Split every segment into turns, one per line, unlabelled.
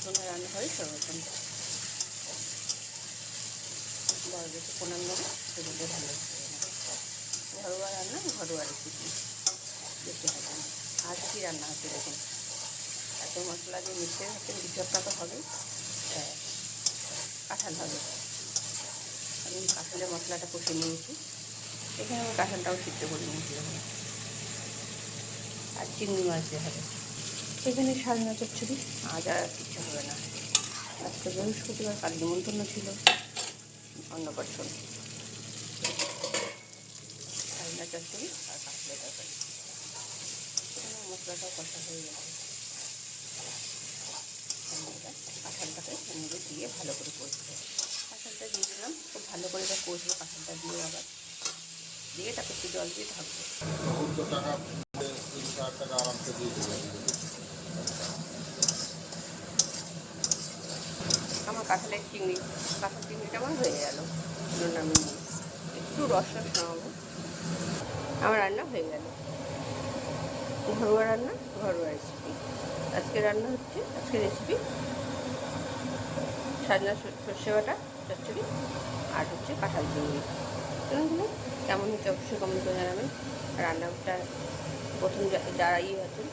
প্রথমে রান্না হয় সর্বপ্রথম বড় বেশি কোনার নেবো সেগুলো ভালো ঘরোয়া রান্না ঘরোয়া রেসিপি দেখতে হবে। আজ কী রান্না হচ্ছে দেখুন, এত মশলা দিয়ে মিশে হচ্ছে বিচপটা তো হবে, কাঁঠাল হবে। আমি কাঁঠালের মশলাটা কষে নিয়েছি, এখানে আমি কাঁঠালটাও সিদ্ধ করে নিয়েছি আর চিংড়ি মাছ দিয়ে হবে। সেখানে সাজনা চচ্চড়ি, আজ আর কিচ্ছু হবে না। আজকে বৃহস্পতিবার, কাল নিমন্ত্রণ ছিল অন্নপ্রাশন। সাজনা চচ্চড়ি আর কাঁঠালের তরকারি। সেখানে মশলাটাও কষা হয়ে গেছে। কাঁঠালটাকে মধ্যে দিয়ে ভালো করে কষবো। কাঁঠালটা দিয়ে দিলাম, খুব ভালো করে এটা কষবো। কাঁঠালটা দিয়ে আবার দিয়ে তাকে একটু জল দিয়ে ঢাকবো। আমার কাঁঠালের কাঁঠাল চিংড়িটা আমার হয়ে গেল। আমি একটু রস নামাবো। আমার রান্না হয়ে গেল। ঘরোয়া রান্না, ঘরোয়া রেসিপি। আজকে রেসিপি সাজনা সর্ষে বাটা চচ্চড়ি আর হচ্ছে কাঁঠাল চিংড়ি। কেমন হচ্ছে অবশ্যই কমেন্ট করে জানাবেন। রান্নাটা প্রথম যারা আছেন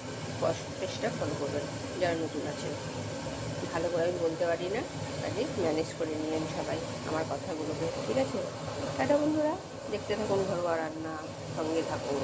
পেজটা ফলো করবেন, যারা নতুন আছেন। ভালো করে আমি বলতে পারি না, কাজে ম্যানেজ করে নিয়েন সবাই আমার কথাগুলোকে, ঠিক আছে? টাটা বন্ধুরা, দেখতে থাকুন ঘরোয়া রান্না, সঙ্গে থাকুন।